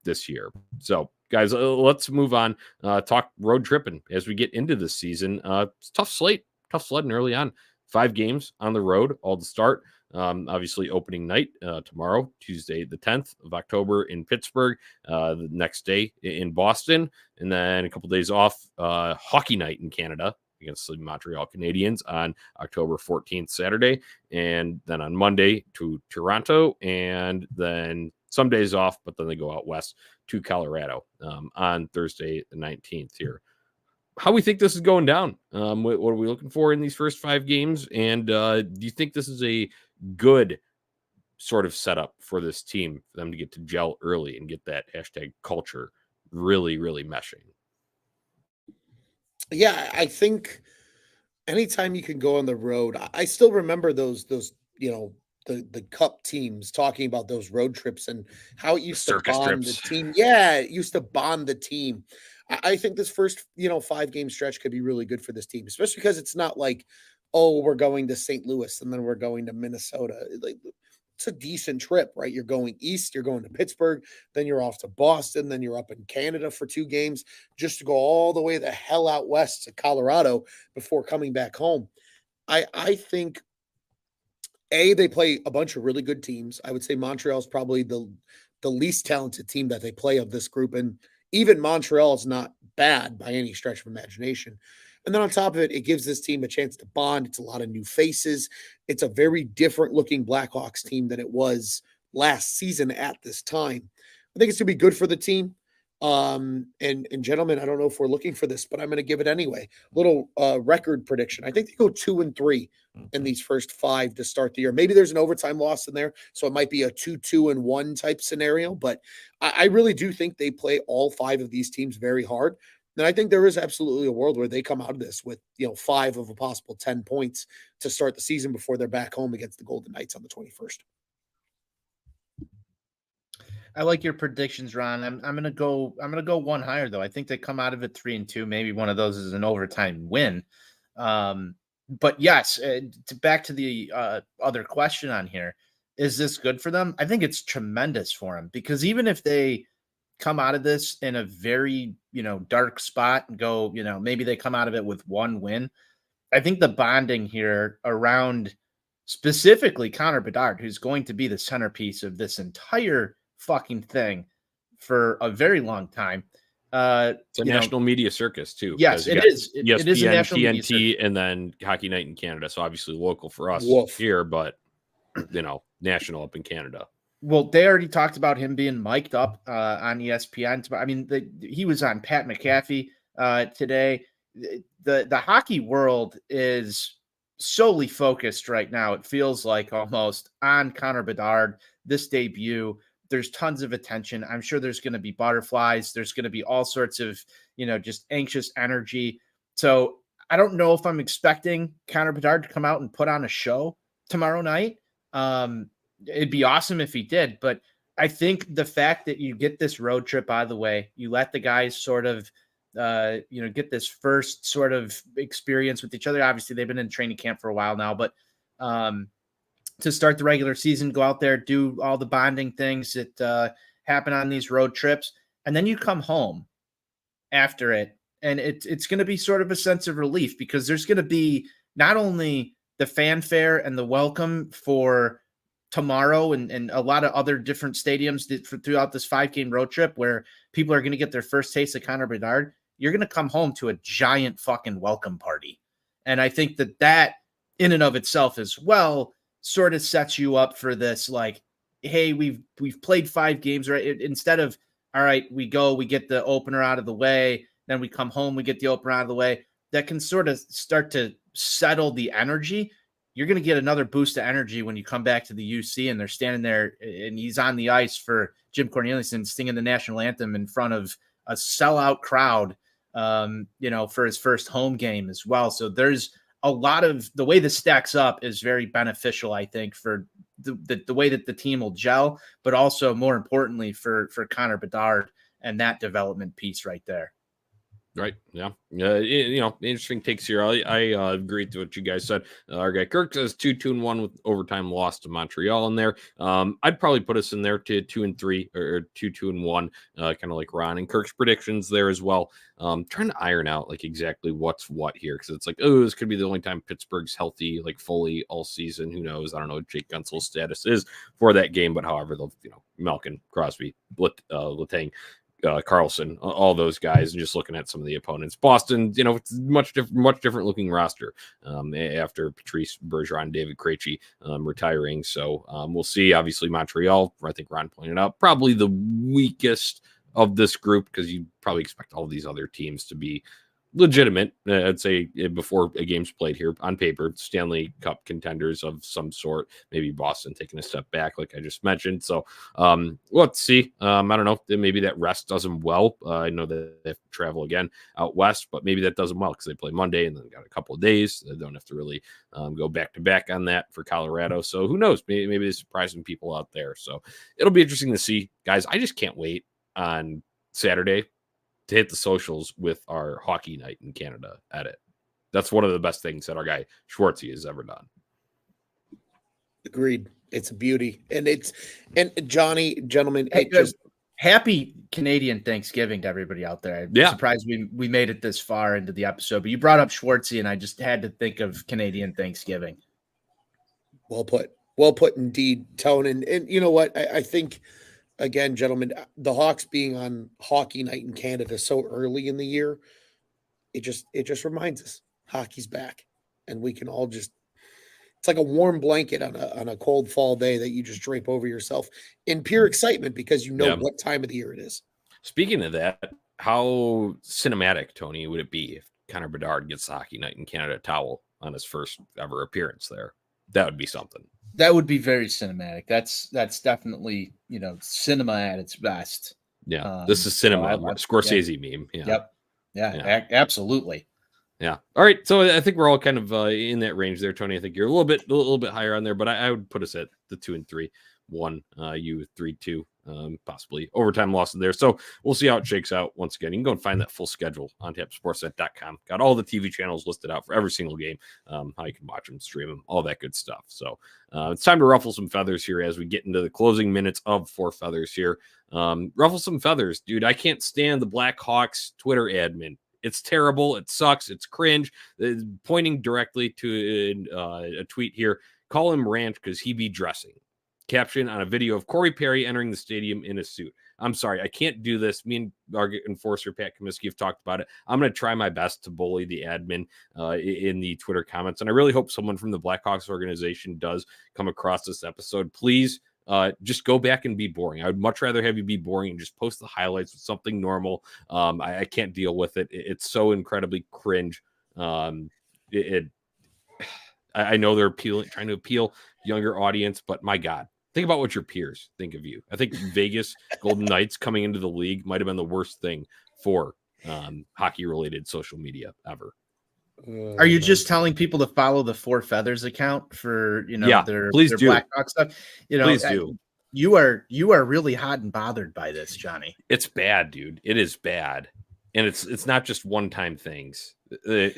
this year. So, guys, let's move on. Talk road tripping as we get into this season. It's tough sledding early on. 5 games on the road, all to start. Obviously, opening night tomorrow, Tuesday, the 10th of October in Pittsburgh. The next day in Boston, and then a couple days off. Hockey night in Canada against the Montreal Canadiens on October 14th, Saturday, and then on Monday to Toronto, and then some days off, but then they go out west to Colorado on Thursday, the 19th here. How we think this is going down? What are we looking for in these first 5 games? And do you think this is a good sort of setup for this team, for them to get to gel early and get that hashtag culture really, really meshing? Yeah, I think anytime you can go on the road, I still remember those the cup teams talking about those road trips and how it used to bond the team. Yeah, it used to bond the team. I think this first 5-game stretch could be really good for this team, especially because it's not like, oh, we're going to St. Louis and then we're going to Minnesota. It's a decent trip, right? You're going east, you're going to Pittsburgh, then you're off to Boston, then you're up in Canada for 2 games just to go all the way the hell out west to Colorado before coming back home. I think they play a bunch of really good teams. I would say Montreal's probably the least talented team that they play of this group, and even Montreal is not bad by any stretch of imagination. And then on top of it, it gives this team a chance to bond. It's a lot of new faces. It's a very different looking Blackhawks team than it was last season at this time. I think it's going to be good for the team. And gentlemen, I don't know if we're looking for this, but I'm going to give it anyway. Little record prediction. I think they go 2-3 in these first 5 to start the year. Maybe there's an overtime loss in there, so it might be a 2-2-1 type scenario. But I really do think they play all 5 of these teams very hard. And I think there is absolutely a world where they come out of this with 5 of a possible 10 points to start the season before they're back home against the Golden Knights on the 21st. I like your predictions, Ron. I'm gonna go one higher though. I think they come out of it 3-2. Maybe one of those is an overtime win. But yes, back to the other question on here. Is this good for them? I think it's tremendous for them, because even if they come out of this in a very dark spot and go, maybe they come out of it with 1 win, I think the bonding here around specifically Connor Bedard, who's going to be the centerpiece of this entire fucking thing for a very long time. It's a national media circus too. Yes, it is. It is a ESPN, national media TNT, circus. and then Hockey Night in Canada. So obviously local for us Woof. here, but national up in Canada. Well, they already talked about him being mic'd up on ESPN. I mean, he was on Pat McAfee today. The hockey world is solely focused right now, it feels like, almost on Connor Bedard, this debut. There's tons of attention. I'm sure there's going to be butterflies. There's going to be all sorts of, just anxious energy. So I don't know if I'm expecting Connor Bedard to come out and put on a show tomorrow night. It'd be awesome if he did, but I think the fact that you get this road trip out of the way, you let the guys sort of, get this first sort of experience with each other. Obviously, they've been in training camp for a while now, but to start the regular season, go out there, do all the bonding things that happen on these road trips, and then you come home after it, and it's going to be sort of a sense of relief, because there's going to be not only the fanfare and the welcome for tomorrow and a lot of other different stadiums throughout this 5-game road trip where people are going to get their first taste of Connor Bedard. You're going to come home to a giant fucking welcome party. And I think that in and of itself as well sort of sets you up for this, like, hey, we've played 5 games, right? Instead of, all right, we get the opener out of the way, then we come home, we get the opener out of the way. That can sort of start to settle the energy. You're going to get another boost of energy when you come back to the UC and they're standing there and he's on the ice for Jim Corneliuson singing the national anthem in front of a sellout crowd, for his first home game as well. So there's a lot of the way this stacks up is very beneficial, I think, for the way that the team will gel, but also more importantly for Connor Bedard and that development piece right there. Right. Yeah. Interesting takes here. I agree to what you guys said. Our guy Kirk says 2-2-1 with overtime loss to Montreal in there. I'd probably put us in there to 2-3 or 2-2-1, kind of like Ron and Kirk's predictions there as well. Trying to iron out like exactly what's what here, because it's like, oh, this could be the only time Pittsburgh's healthy, like fully all season. Who knows? I don't know what Jake Gunsel's status is for that game, but however, they'll Malkin, Crosby, Letang, Carlson, all those guys, and just looking at some of the opponents. Boston, it's much different looking roster after Patrice Bergeron, David Krejci retiring. So we'll see. Obviously, Montreal, I think Ron pointed out, probably the weakest of this group, because you probably expect all these other teams to be legitimate. I'd say before a game's played here on paper, Stanley Cup contenders of some sort. Maybe Boston taking a step back, like I just mentioned. So let's see. I don't know. Maybe that rest does them well. I know that they have to travel again out west, but maybe that does them well because they play Monday and then got a couple of days. They don't have to really go back to back on that for Colorado. So who knows? Maybe they're surprising people out there. So it'll be interesting to see, guys. I just can't wait on Saturday to hit the socials with our Hockey Night in Canada edit. That's one of the best things that our guy Schwartzy has ever done. Agreed. It's a beauty. And Johnny, gentlemen, happy Canadian Thanksgiving to everybody out there. I'm surprised we made it this far into the episode, but you brought up Schwartzy and I just had to think of Canadian Thanksgiving. Well put indeed, Tone. And you know what? I think, again, gentlemen, the Hawks being on Hockey Night in Canada so early in the year, it just reminds us hockey's back, and we can all just It's like a warm blanket on a cold fall day that you just drape over yourself in pure excitement because you know Yeah. what time of the year it is. Speaking of that, how cinematic, Tony, would it be if Connor Bedard gets the Hockey Night in Canada towel on his first ever appearance there? That would be something. That would be very cinematic. That's definitely, cinema at its best. Yeah, this is cinema. Scorsese meme. Yeah. Yep. Yeah. Absolutely. Yeah. All right. So I think we're all kind of in that range there, Tony. I think you're a little bit higher on there, but I would put us at the 2 and 3, 1, you 3, 2, possibly overtime losses there. So we'll see how it shakes out. Once again, you can go and find that full schedule on tapsportsnet.com. Got all the TV channels listed out for every single game, how you can watch them, stream them, all that good stuff. So it's time to ruffle some feathers here as we get into the closing minutes of Four Feathers here. Ruffle some feathers, dude. I can't stand the Blackhawks Twitter admin. It's terrible. It sucks. It's cringe. It's pointing directly to a tweet here. Call him ranch because he be dressing. Caption on a video of Corey Perry entering the stadium in a suit. I'm sorry. I can't do this. Me and our enforcer, Pat Comiskey, have talked about it. I'm going to try my best to bully the admin in the Twitter comments. And I really hope someone from the Blackhawks organization does come across this episode. Please just go back and be boring. I would much rather have you be boring and just post the highlights with something normal. I can't deal with it. It's so incredibly cringe. I know they're trying to appeal younger audience, but my God, think about what your peers think of you. I think Vegas Golden Knights coming into the league might have been the worst thing for hockey-related social media ever. Are you just telling people to follow the Four Feathers account for their Blackhawks stuff? Please do. You are really hot and bothered by this, Johnny. It's bad, dude. It is bad, and it's not just one-time things. The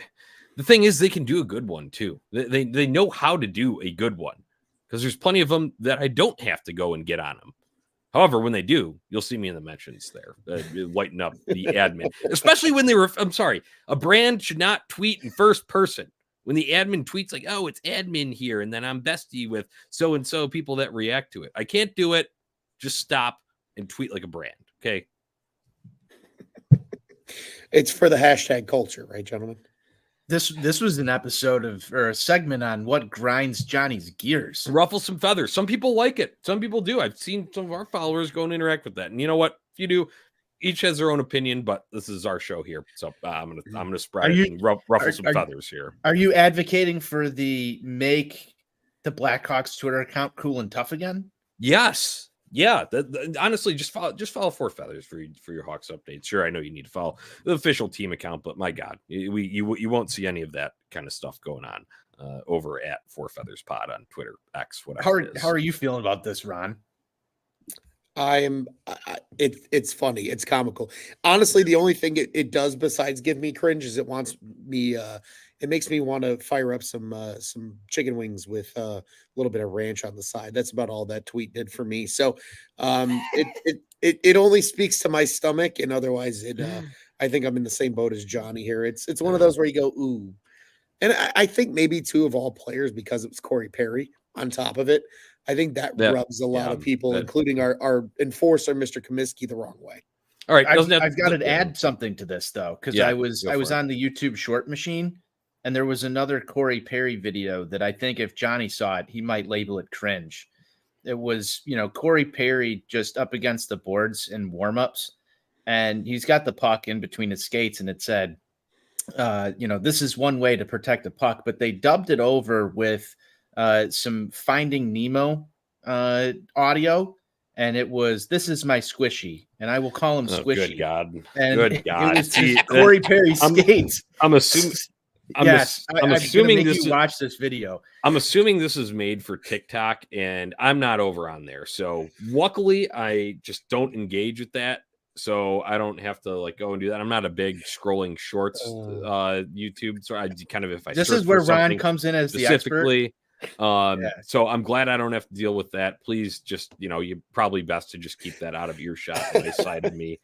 thing is, they can do a good one too. They know how to do a good one because there's plenty of them that I don't have to go and get on them. However, when they do, you'll see me in the mentions there, lighten up the admin, especially when I'm sorry, a brand should not tweet in first person. When the admin tweets like, oh, it's admin here, and then I'm bestie with so-and-so people that react to it. I can't do it. Just stop and tweet like a brand, okay? It's for the hashtag culture, right, gentlemen? This was an episode or a segment on what grinds Johnny's gears. Ruffle some feathers. Some people like it. Some people do. I've seen some of our followers go and interact with that. And you know what? If you do, each has their own opinion, but this is our show here. So I'm gonna spread it and ruffle some feathers here. Are you advocating for make the Blackhawks Twitter account cool and tough again? Yes. Yeah, honestly, just follow Four Feathers for your Hawks updates. Sure, I know you need to follow the official team account, but my God, you won't see any of that kind of stuff going on over at Four Feathers Pod on Twitter, X, whatever. How are you feeling about this, Ron? It's funny. It's comical. Honestly, the only thing it does besides give me cringe is it makes me want to fire up some chicken wings with a little bit of ranch on the side. That's about all that tweet did for me. So it only speaks to my stomach, and otherwise I think I'm in the same boat as Johnny here. It's one of those where you go, ooh. And I think maybe two of all players, because it was Corey Perry on top of it. I think that rubs a lot of people, including our enforcer, Mr. Comiskey, the wrong way. All right. I've got to add something to this though, because I was on the YouTube short machine, and there was another Corey Perry video that I think if Johnny saw it, he might label it cringe. It was, Corey Perry just up against the boards in warmups, and he's got the puck in between his skates, and it said, this is one way to protect the puck, but they dubbed it over with some Finding Nemo audio, and it was, "This is my squishy," and I will call him Squishy. Good God. And good God. It was Corey Perry skates. I'm assuming. I'm assuming this watch this video. I'm assuming this is made for TikTok, and I'm not over on there. So luckily, I just don't engage with that. So I don't have to go and do that. I'm not a big scrolling shorts YouTube. So I kind of, if I this is where Ron comes in as the expert. So I'm glad I don't have to deal with that. Please just, you're probably best to just keep that out of earshot on my side of me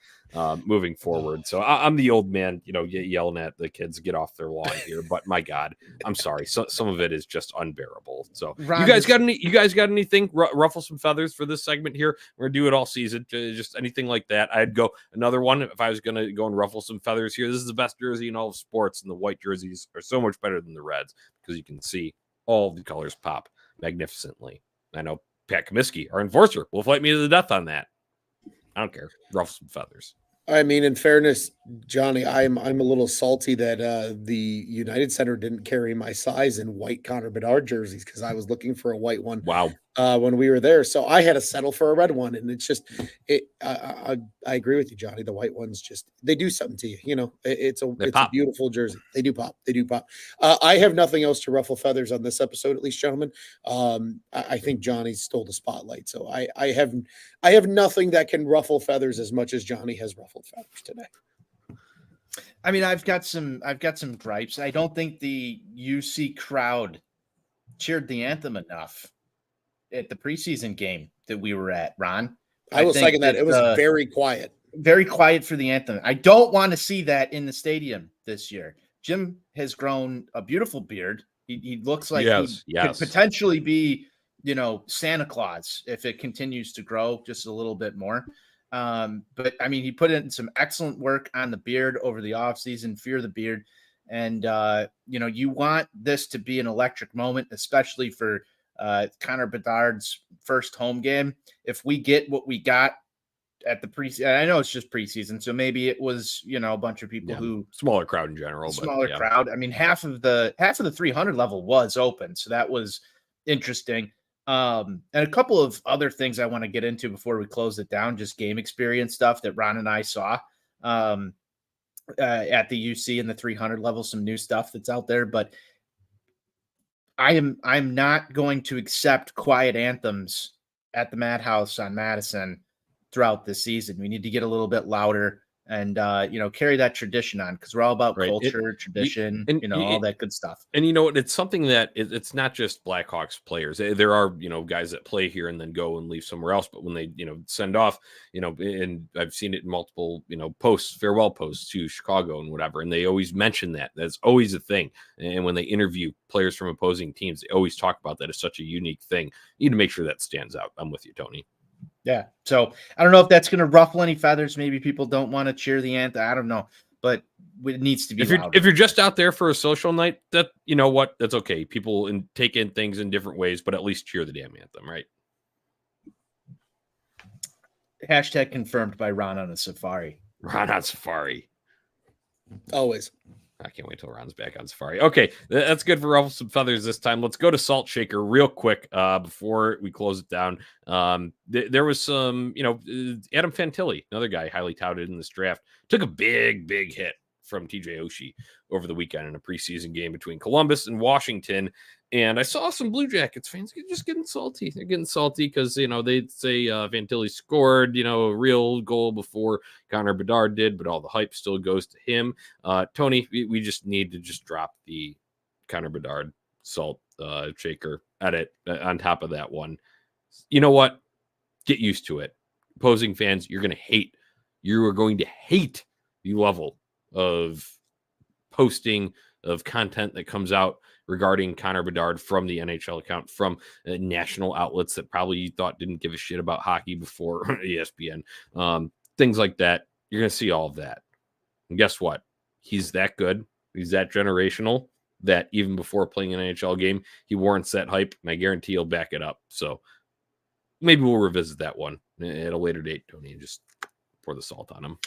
moving forward. So I'm the old man, yelling at the kids, get off their lawn here. But my God, I'm sorry. Some of it is just unbearable. So Ron, you guys got anything? Ruffle some feathers for this segment here. We're gonna do it all season. Just anything like that. I'd go another one if I was gonna go and ruffle some feathers here. This is the best jersey in all of sports, and the white jerseys are so much better than the reds because you can see all the colors pop magnificently. I know Pat Comiskey, our enforcer, will fight me to the death on that. I don't care. Ruffles and feathers. I mean, in fairness, Johnny, I'm a little salty that the United Center didn't carry my size in white Connor Bedard jerseys because I was looking for a white one Wow. when we were there. So I had to settle for a red one, and it's just I agree with you, Johnny. The white ones they do something to you. You know, it's a beautiful jersey. They do pop. They do pop. I have nothing else to ruffle feathers on this episode, at least, gentlemen. I think Johnny stole the spotlight, so I have nothing that can ruffle feathers as much as Johnny has ruffled feathers today. I mean, I've got some gripes. I don't think the UC crowd cheered the anthem enough at the preseason game that we were at, Ron. I will second that. It was very quiet. Very quiet for the anthem. I don't want to see that in the stadium this year. Jim has grown a beautiful beard. He looks like he could potentially be, Santa Claus if it continues to grow just a little bit more. But I mean, he put in some excellent work on the beard over the offseason, Fear the Beard. And, you want this to be an electric moment, especially for Connor Bedard's first home game. If we get what we got at the preseason, I know it's just preseason, so maybe it was, a bunch of people who smaller crowd in general, crowd. I mean, half of the 300 level was open. So that was interesting. And a couple of other things I want to get into before we close it down, just game experience stuff that Ron and I saw at the UC and the 300 level, some new stuff that's out there, but I'm not going to accept quiet anthems at the Madhouse on Madison throughout the season. We need to get a little bit louder and, carry that tradition on, because we're all about culture, tradition, all that good stuff. And, it's something that it's not just Blackhawks players. There are, guys that play here and then go and leave somewhere else. But when they, send off, and I've seen it in multiple, posts, farewell posts to Chicago and whatever. And they always mention that. That's always a thing. And when they interview players from opposing teams, they always talk about that as such a unique thing. You need to make sure that stands out. I'm with you, Tony. Yeah. So I don't know if that's going to ruffle any feathers. Maybe people don't want to cheer the anthem. I don't know, but it needs to be if you're just out there for a social night, that, that's okay. People take in things in different ways, but at least cheer the damn anthem, right? Hashtag confirmed by Ron on a safari. Ron on safari. Always. I can't wait till Ron's back on safari. Okay, that's good for ruffle some feathers this time. Let's go to Salt Shaker real quick before we close it down. There was some, Adam Fantilli, another guy highly touted in this draft, took a big hit from TJ Oshie over the weekend in a preseason game between Columbus and Washington. And I saw some Blue Jackets fans just getting salty. They're getting salty because, they'd say Fantilli scored, a real goal before Connor Bedard did, but all the hype still goes to him. Tony, we just need to just drop the Connor Bedard Salt Shaker edit on top of that one. You know what? Get used to it. Opposing fans, you're going to hate. You are going to hate the level of posting of content that comes out regarding Connor Bedard from the NHL account, from national outlets that probably you thought didn't give a shit about hockey before ESPN, things like that. You're going to see all of that. And guess what? He's that good. He's that generational that even before playing an NHL game, he warrants that hype, and I guarantee he'll back it up. So maybe we'll revisit that one at a later date, Tony, and just pour the salt on him.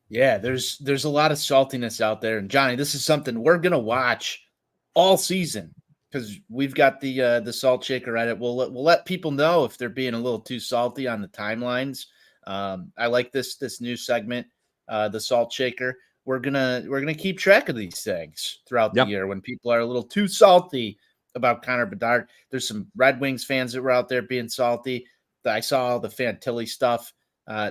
Yeah, there's a lot of saltiness out there. And Johnny, this is something we're going to watch all season because we've got the Salt Shaker edit. We'll let people know if they're being a little too salty on the timelines. I like this new segment, the Salt Shaker. We're gonna keep track of these things throughout the year when people are a little too salty about Connor Bedard. There's some Red Wings fans that were out there being salty. I saw all the Fantilli stuff.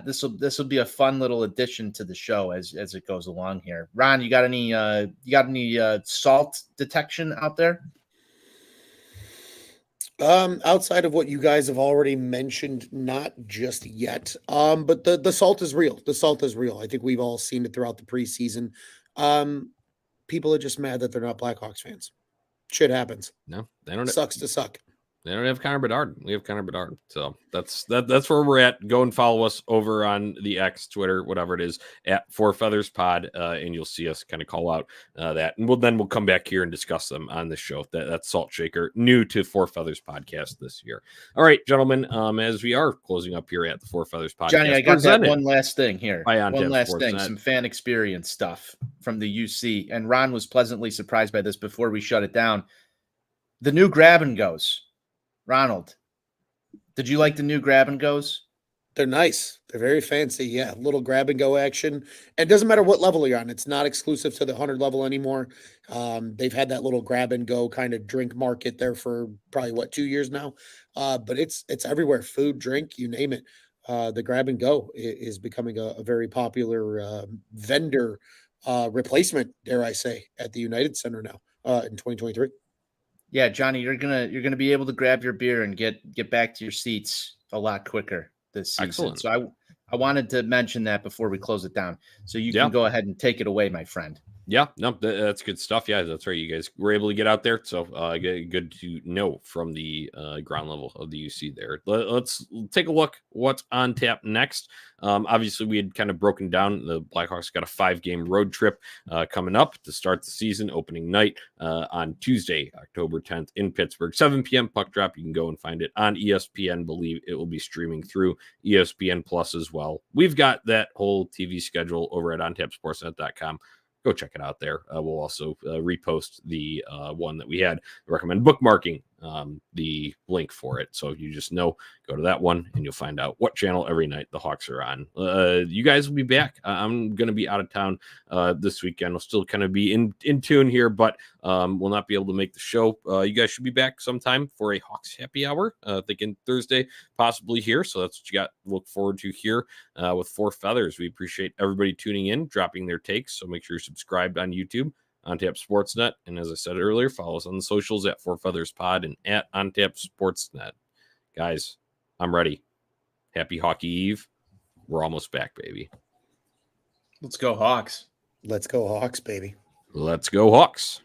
This will be a fun little addition to the show as it goes along here. Ron, you got any salt detection out there? Outside of what you guys have already mentioned, not just yet. But the salt is real. The salt is real. I think we've all seen it throughout the preseason. People are just mad that they're not Blackhawks fans. Shit happens. No, they don't. Sucks to suck. They don't have Connor Bedard. We have Connor Bedard. So that's where we're at. Go and follow us over on the X, Twitter, whatever it is, at Four Feathers Pod, and you'll see us kind of call out that. And we'll come back here and discuss them on the show. That's Salt Shaker, new to Four Feathers Podcast this year. All right, gentlemen, as we are closing up here at the Four Feathers Podcast. Johnny, I got that one last thing here. One last thing, some fan experience stuff from the UC. And Ron was pleasantly surprised by this before we shut it down. The new grab and goes. Ronald, did you like the new grab and goes? They're nice. They're very fancy. Yeah, little grab and go action. And it doesn't matter what level you're on. It's not exclusive to the 100 level anymore. They've had that little grab and go kind of drink market there for probably 2 years now. But it's everywhere. Food, drink, you name it. The grab and go is becoming a very popular vendor replacement, dare I say, at the United Center now in 2023. Yeah, Johnny, you're gonna be able to grab your beer and get back to your seats a lot quicker this season. Excellent. So I wanted to mention that before we close it down. So you can go ahead and take it away, my friend. Yeah, no, that's good stuff. Yeah, that's right. You guys were able to get out there. So good to know from the ground level of the UC there. Let's take a look what's on tap next. Obviously, we had kind of broken down the Blackhawks got a 5-game road trip coming up to start the season, opening night on Tuesday, October 10th in Pittsburgh, 7 p.m. puck drop. You can go and find it on ESPN. Believe it will be streaming through ESPN Plus as well. We've got that whole TV schedule over at ontapsportsnet.com. Go check it out there. We'll also repost the one that we had. Recommend bookmarking the link for it. So if you just know, go to that one and you'll find out what channel every night the Hawks are on. You guys will be back. I'm going to be out of town this weekend. I'll still kind of be in tune here, but will not be able to make the show. You guys should be back sometime for a Hawks happy hour. Thinking Thursday, possibly here. So that's what you got to look forward to here with Four Feathers. We appreciate everybody tuning in, dropping their takes. So make sure you're subscribed on YouTube, on Tap Sportsnet. And as I said earlier, follow us on the socials at Four Feathers Pod and at On Tap Sportsnet. Guys, I'm ready. Happy Hockey Eve. We're almost back, baby. Let's go Hawks. Let's go Hawks, baby. Let's go Hawks.